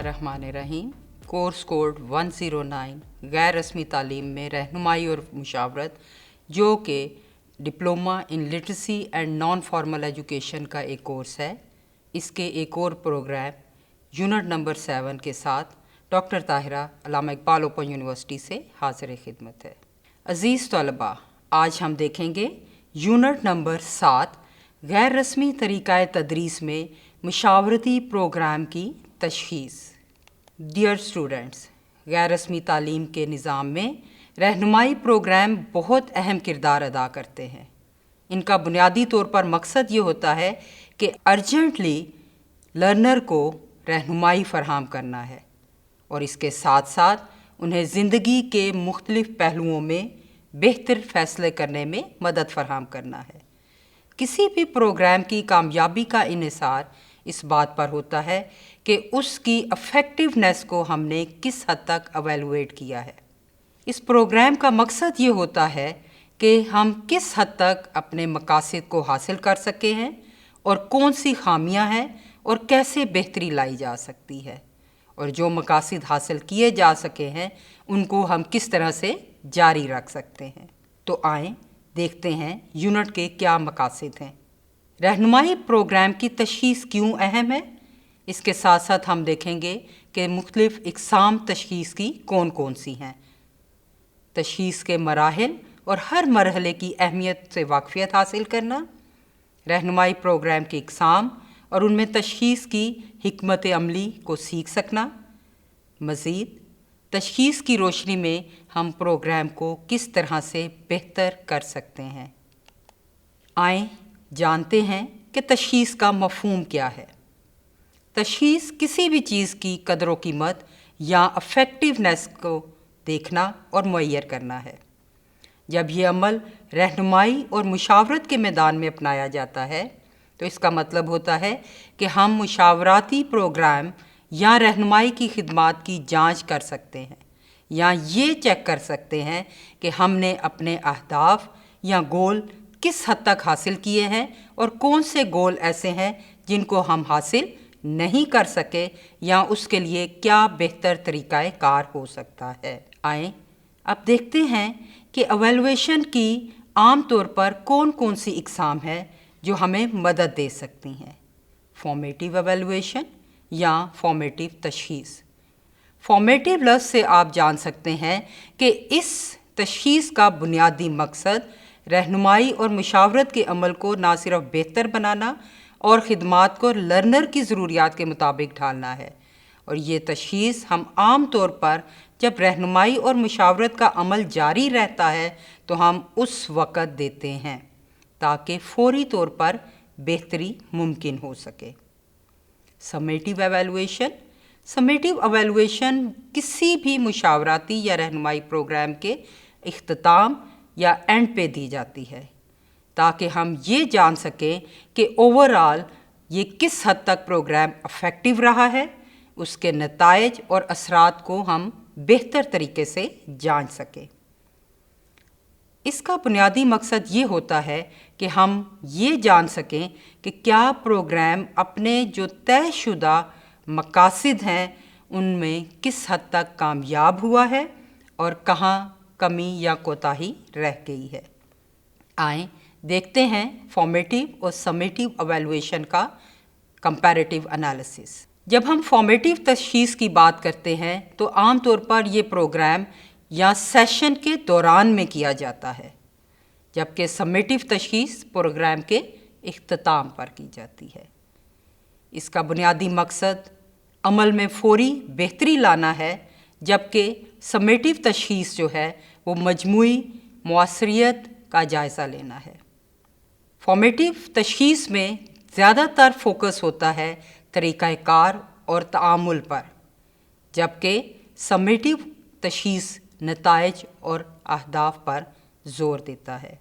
बिस्मिल्लाहिर्रहमानिर्रहीम। Course code 109 गैर रस्मी तालीम में रहनुमाई और मुशावरत, जो कि diploma in literacy and non formal education का एक कोर्स है, इसके एक और प्रोग्राम यूनिट नंबर 7 के साथ डॉक्टर ताहिरा अल्लामा इकबाल ओपन यूनिवर्सिटी से हाज़िर खिदमत है। अज़ीज़ तलबा, आज हम देखेंगे यूनिट नंबर 7 गैर रस्मी तरीक़ाए तदरीस में मुशावरती प्रोग्राम की तशख़ीस। डियर स्टूडेंट्स, गैर रस्मी तालीम के निज़ाम में रहनुमाई प्रोग्राम बहुत अहम किरदार अदा करते हैं। इनका बुनियादी तौर पर मकसद ये होता है कि अर्जेंटली लर्नर को रहनुमाई फ़राहम करना है और इसके साथ साथ उन्हें ज़िंदगी के मुख्तलिफ़ पहलुओं में बेहतर फ़ैसले करने में मदद फ़राहम करना है। किसी भी प्रोग्राम की कामयाबी का इन्हिसार इस बात पर होता है कि उसकी इफ़ेक्टिवनेस को हमने किस हद तक एवेलुएट किया है। इस प्रोग्राम का मकसद ये होता है कि हम किस हद तक अपने मकासद को हासिल कर सके हैं और कौन सी खामियां हैं और कैसे बेहतरी लाई जा सकती है, और जो मकासद हासिल किए जा सके हैं उनको हम किस तरह से जारी रख सकते हैं। तो आएँ देखते हैं यूनिट के क्या मकासद हैं। रहनुमाई प्रोग्राम की तशख़ीस क्यों अहम है, इसके साथ साथ हम देखेंगे कि मुख्तलिफ़ इक़साम तशख़ीस की कौन कौन सी हैं, तशख़ीस के मराहिल और हर मरहले की अहमियत से वाक़फ़ियत हासिल करना, रहनुमाई प्रोग्राम के इक़साम और उनमें तशख़ीस की हिकमत अमली को सीख सकना। मज़ीद तशख़ीस की रोशनी में हम प्रोग्राम को किस तरह से बेहतर कर सकते हैं। आएँ जानते हैं कि तशख़ीस का मफ़हूम क्या है। तशख़ीस किसी भी चीज़ की कदर व कीमत या इफ़ेक्टिवनेस को देखना और मुअय्यर करना है। जब ये अमल रहनुमाई और मुशावरत के मैदान में अपनाया जाता है तो इसका मतलब होता है कि हम मुशावराती प्रोग्राम या रहनुमाई की खिदमात की जांच कर सकते हैं या ये चेक कर सकते हैं कि हमने अपने अहदाफ या गोल किस हद तक हासिल किए हैं और कौन से गोल ऐसे हैं जिनको हम हासिल नहीं कर सके या उसके लिए क्या बेहतर तरीक़ाए कार हो सकता है। आएँ अब देखते हैं कि एवेलुएशन की आम तौर पर कौन कौन सी इक़साम है जो हमें मदद दे सकती हैं। फॉर्मेटिव एवेलुएशन या फॉर्मेटिव तशख़ीस। फॉर्मेटिव लफ्ज़ से आप जान सकते हैं कि इस तशख़ीस का बुनियादी मकसद रहनुमाई और मुशावरत के अमल को ना सिर्फ बेहतर बनाना और ख़िदमात को लर्नर की ज़रूरियात के मुताबिक ढालना है, और ये तशख़ीस हम आम तौर पर जब रहनुमाई और मुशावरत का अमल जारी रहता है तो हम उस वक़्त देते हैं ताकि फ़ौरी तौर पर बेहतरी मुमकिन हो सके। Summative evaluation. समेटिव एवेलुएशन किसी भी मुशावराती या रहनुमाई प्रोग्राम के इख्तिताम या एंड पे दी जाती है ताकि हम ये जान सकें कि ओवरऑल ये किस हद तक प्रोग्राम इफ़ेक्टिव रहा है, उसके नताइज और असरात को हम बेहतर तरीके से जांच सकें। इसका बुनियादी मकसद ये होता है कि हम ये जान सकें कि क्या प्रोग्राम अपने जो तयशुदा मकासद हैं उनमें किस हद तक कामयाब हुआ है और कहाँ कमी या कोताही रह गई है। आएँ देखते हैं फॉर्मेटिव और समेटिव एवेलुएशन का कंपैरेटिव एनालिसिस। जब हम फॉर्मेटिव तशख़ीस की बात करते हैं तो आम तौर पर ये प्रोग्राम या सेशन के दौरान में किया जाता है, जबकि समेटिव तशख़ीस प्रोग्राम के इख्तिताम पर की जाती है। इसका बुनियादी मकसद अमल में फ़ौरी बेहतरी लाना है, जबकि समेटिव तशख़ीस जो है वो मजमूई मुआसरियत का जायज़ा लेना है। फॉर्मेटिव तशख़ीस में ज़्यादातर फोकस होता है तरीक़ाए कार और तामुल पर, जबकि समेटिव तशख़ीस नताइज और अहदाफ पर ज़ोर देता है।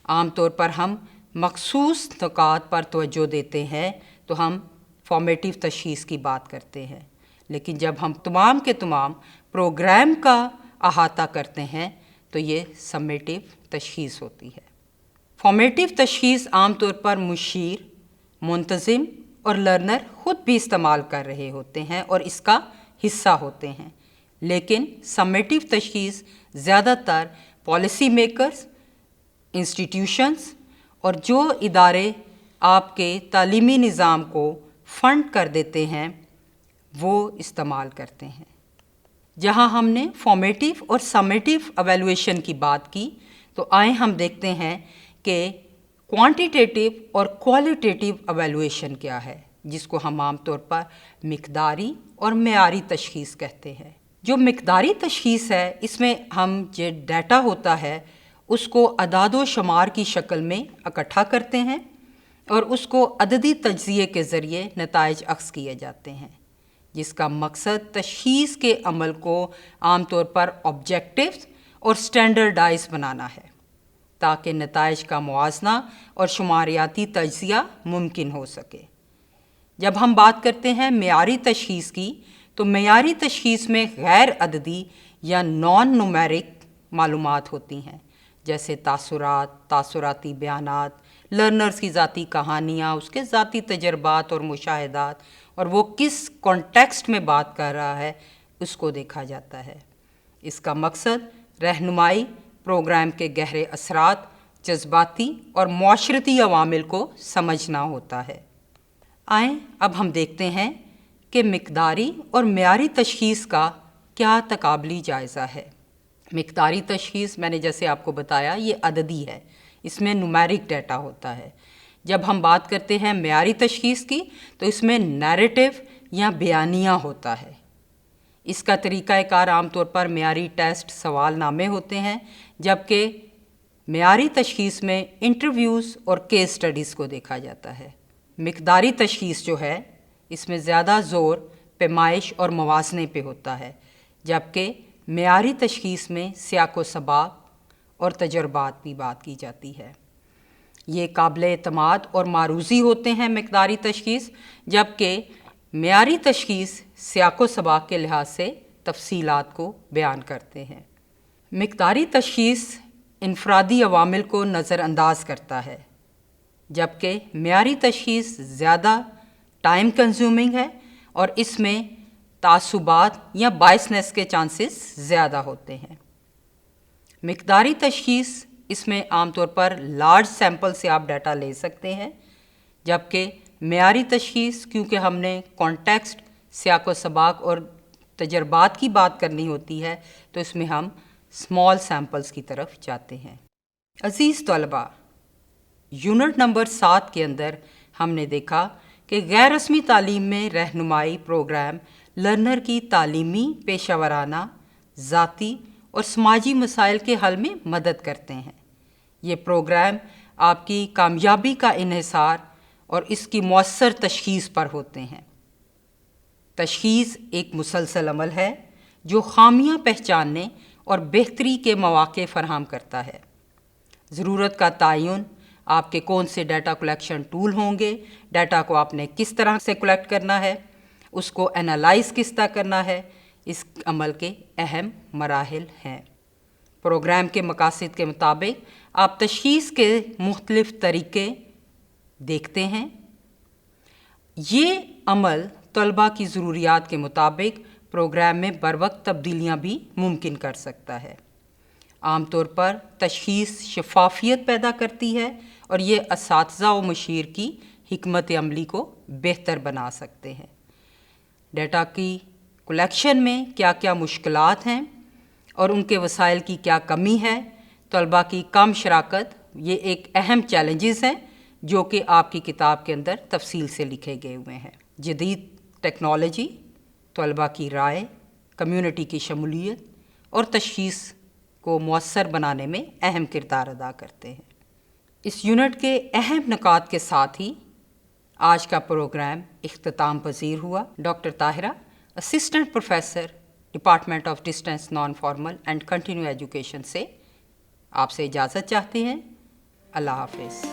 आम तौर पर हम मख़सूस नुकात पर तवज्जो देते हैं तो हम फॉर्मेटिव तशख़ीस की बात करते हैं, लेकिन जब हम तमाम के तमाम प्रोग्राम का अहाता करते हैं तो ये समेटिव तशख़ीस होती है। फॉर्मेटिव तशख़ीस आम तौर पर मुशीर, मुंतज़िम और लर्नर खुद بھی استعمال کر رہے ہوتے ہیں اور اس کا حصہ ہوتے ہیں، لیکن سمیٹیو تشخیص زیادہ تر پالیسی میکرز، انسٹیٹیوشنز اور جو ادارے آپ کے تعلیمی نظام کو فنڈ کر دیتے ہیں وہ استعمال کرتے ہیں۔ جہاں ہم نے فارمیٹیو اور سمیٹیو ایویلویشن کی بات کی، تو آئیں ہم دیکھتے ہیں کہ کوانٹیٹیو اور کوالٹیٹیو ایویلویشن کیا ہے، جس کو ہم عام طور پر مقداری اور معیاری تشخیص کہتے ہیں۔ جو مقداری تشخیص ہے، اس میں ہم جو ڈیٹا ہوتا ہے اس کو اعداد و شمار کی شکل میں اکٹھا کرتے ہیں اور اس کو عددی تجزیے کے ذریعے نتائج اخذ کیے جاتے ہیں، جس کا مقصد تشخیص کے عمل کو عام طور پر آبجیکٹیو اور سٹینڈرڈائز بنانا ہے تاکہ نتائج کا موازنہ اور شماریاتی تجزیہ ممکن ہو سکے۔ جب ہم بات کرتے ہیں معیاری تشخیص کی، تو معیاری تشخیص میں غیر عددی یا نان نومیرک معلومات ہوتی ہیں، جیسے تاثرات، تاثراتی بیانات، لرنرز کی ذاتی کہانیاں، اس کے ذاتی تجربات اور مشاہدات، اور وہ کس کانٹیکسٹ میں بات کر رہا ہے اس کو دیکھا جاتا ہے۔ اس کا مقصد رہنمائی، پروگرام کے گہرے اثرات، جذباتی اور معاشرتی عوامل کو سمجھنا ہوتا ہے۔ آئیں اب ہم دیکھتے ہیں کہ مقداری اور معیاری تشخیص کا کیا تقابلی جائزہ ہے۔ مقداری تشخیص میں نے جیسے آپ کو بتایا یہ عددی ہے، اس میں نومیرک ڈیٹا ہوتا ہے۔ جب ہم بات کرتے ہیں معیاری تشخیص کی تو اس میں نیریٹو یا بیانیہ ہوتا ہے۔ اس کا طریقہ کار عام طور پر معیاری ٹیسٹ، سوال نامے ہوتے ہیں، جبکہ معیاری تشخیص میں انٹرویوز اور کیس سٹڈیز کو دیکھا جاتا ہے۔ مقداری تشخیص جو ہے اس میں زیادہ زور پیمائش اور موازنے پہ ہوتا ہے، جبکہ معیاری تشخیص میں سیاق و سباق اور تجربات بھی بات کی جاتی ہے۔ یہ قابل اعتماد اور معروضی ہوتے ہیں مقداری تشخیص، جبکہ معیاری تشخیص سیاق و سباق کے لحاظ سے تفصیلات کو بیان کرتے ہیں۔ مقداری تشخیص انفرادی عوامل کو نظر انداز کرتا ہے، جبکہ معیاری تشخیص زیادہ ٹائم کنزیومنگ ہے اور اس میں تعصبات یا بائسنس کے چانسز زیادہ ہوتے ہیں۔ مقداری تشخیص اس میں عام طور پر لارج سیمپل سے آپ ڈیٹا لے سکتے ہیں، جبکہ معیاری تشخیص کیونکہ ہم نے کانٹیکسٹ، سیاق و سباق اور تجربات کی بات کرنی ہوتی ہے تو اس میں ہم اسمال سیمپلز کی طرف جاتے ہیں۔ عزیز طلباء، یونٹ نمبر 7 کے اندر ہم نے دیکھا کہ غیر رسمی تعلیم میں رہنمائی پروگرام لرنر کی تعلیمی، پیشہ ورانہ، ذاتی اور سماجی مسائل کے حل میں مدد کرتے ہیں۔ یہ پروگرام آپ کی کامیابی کا انحصار اور اس کی مؤثر تشخیص پر ہوتے ہیں۔ تشخیص ایک مسلسل عمل ہے جو خامیاں پہچاننے اور بہتری کے مواقع فراہم کرتا ہے۔ ضرورت کا تعین، آپ کے کون سے ڈیٹا کلیکشن ٹول ہوں گے، ڈیٹا کو آپ نے کس طرح سے کلیکٹ کرنا ہے، اس کو انالائز کس طرح کرنا ہے، اس عمل کے اہم مراحل ہیں۔ پروگرام کے مقاصد کے مطابق آپ تشخیص کے مختلف طریقے دیکھتے ہیں۔ یہ عمل طلباء کی ضروریات کے مطابق پروگرام میں بروقت تبدیلیاں بھی ممکن کر سکتا ہے۔ عام طور پر تشخیص شفافیت پیدا کرتی ہے اور یہ اساتذہ و مشیر کی حکمت عملی کو بہتر بنا سکتے ہیں۔ ڈیٹا کی کلیکشن میں کیا کیا مشکلات ہیں اور ان کے وسائل کی کیا کمی ہے، طلباء کی کم شراکت، یہ ایک اہم چیلنجز ہیں جو کہ آپ کی کتاب کے اندر تفصیل سے لکھے گئے ہوئے ہیں۔ جدید ٹیکنالوجی، طلباء کی رائے، کمیونٹی کی شمولیت اور تشخیص کو مؤثر بنانے میں اہم کردار ادا کرتے ہیں۔ اس یونٹ کے اہم نکات کے ساتھ ہی آج کا پروگرام اختتام پذیر ہوا۔ Doctor Tahira, assistant professor, department of distance non formal and continue education سے آپ سے اجازت چاہتے ہیں۔ اللہ حافظ۔